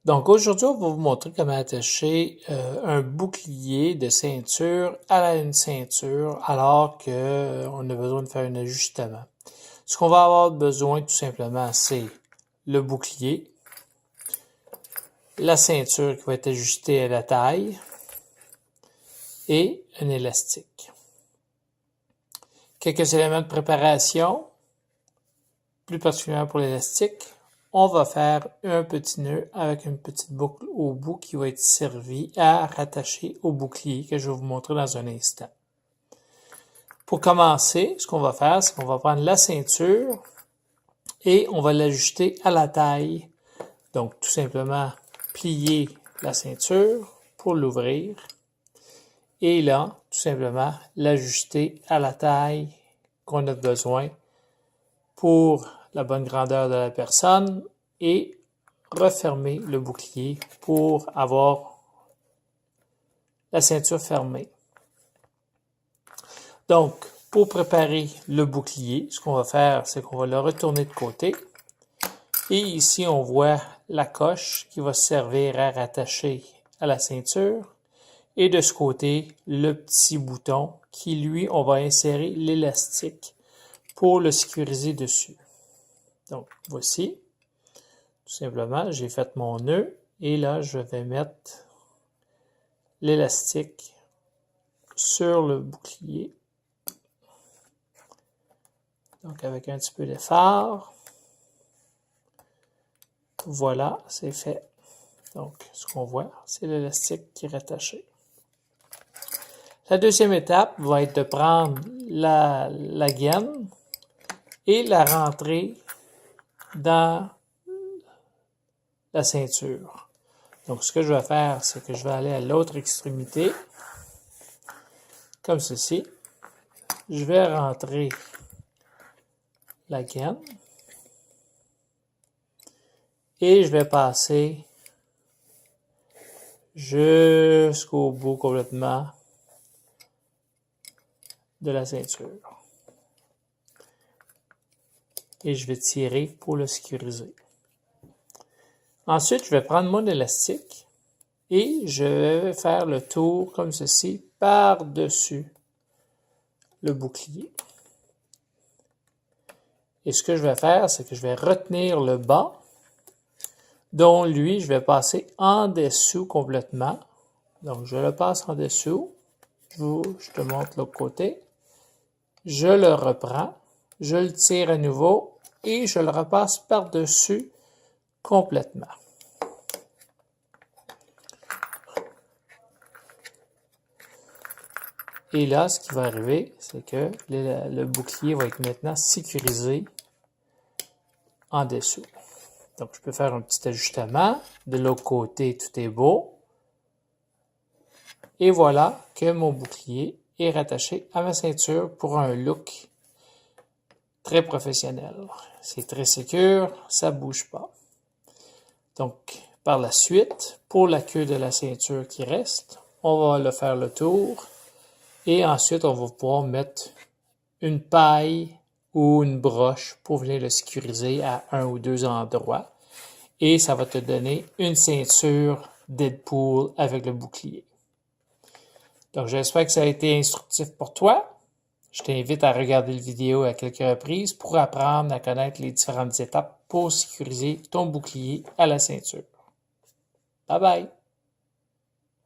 Donc aujourd'hui, on va vous montrer comment attacher un bouclier de ceinture à une ceinture alors qu'on a besoin de faire un ajustement. Ce qu'on va avoir besoin tout simplement, c'est le bouclier, la ceinture qui va être ajustée à la taille et un élastique. Quelques éléments de préparation, plus particulièrement pour l'élastique. On va faire un petit nœud avec une petite boucle au bout qui va être servi à rattacher au bouclier que je vais vous montrer dans un instant. Pour commencer, ce qu'on va faire, c'est qu'on va prendre la ceinture et on va l'ajuster à la taille. Donc, tout simplement, plier la ceinture pour l'ouvrir. Et là, tout simplement, l'ajuster à la taille qu'on a besoin pour la bonne grandeur de la personne et refermer le bouclier pour avoir la ceinture fermée. Donc, pour préparer le bouclier, ce qu'on va faire, c'est qu'on va le retourner de côté. Et ici, on voit la coche qui va servir à rattacher à la ceinture. Et de ce côté, le petit bouton qui, lui, on va insérer l'élastique pour le sécuriser dessus. Donc, voici. Tout simplement, j'ai fait mon nœud et là, je vais mettre l'élastique sur le bouclier. Donc, avec un petit peu d'effort. Voilà, c'est fait. Donc, ce qu'on voit, c'est l'élastique qui est rattaché. La deuxième étape va être de prendre la gaine et la rentrer dans la ceinture. Donc, ce que je vais faire, c'est que je vais aller à l'autre extrémité, comme ceci. Je vais rentrer la gaine et je vais passer jusqu'au bout complètement de la ceinture. Et je vais tirer pour le sécuriser. Ensuite, je vais prendre mon élastique et je vais faire le tour comme ceci par-dessus le bouclier. Et ce que je vais faire, c'est que je vais retenir le bas, dont lui, je vais passer en dessous complètement. Donc, je le passe en dessous. Je te montre l'autre côté. Je le reprends. Je le tire à nouveau et je le repasse par-dessus complètement. Et là, ce qui va arriver, c'est que le bouclier va être maintenant sécurisé en dessous. Donc, je peux faire un petit ajustement. De l'autre côté, tout est beau. Et voilà que mon bouclier est rattaché à ma ceinture pour un look très professionnel. C'est très sécure, ça ne bouge pas. Donc, par la suite, pour la queue de la ceinture qui reste, on va le faire le tour. Et ensuite, on va pouvoir mettre une paille ou une broche pour venir le sécuriser à un ou deux endroits. Et ça va te donner une ceinture Deadpool avec le bouclier. Donc, j'espère que ça a été instructif pour toi. Je t'invite à regarder la vidéo à quelques reprises pour apprendre à connaître les différentes étapes pour sécuriser ton bouclier à la ceinture. Bye bye!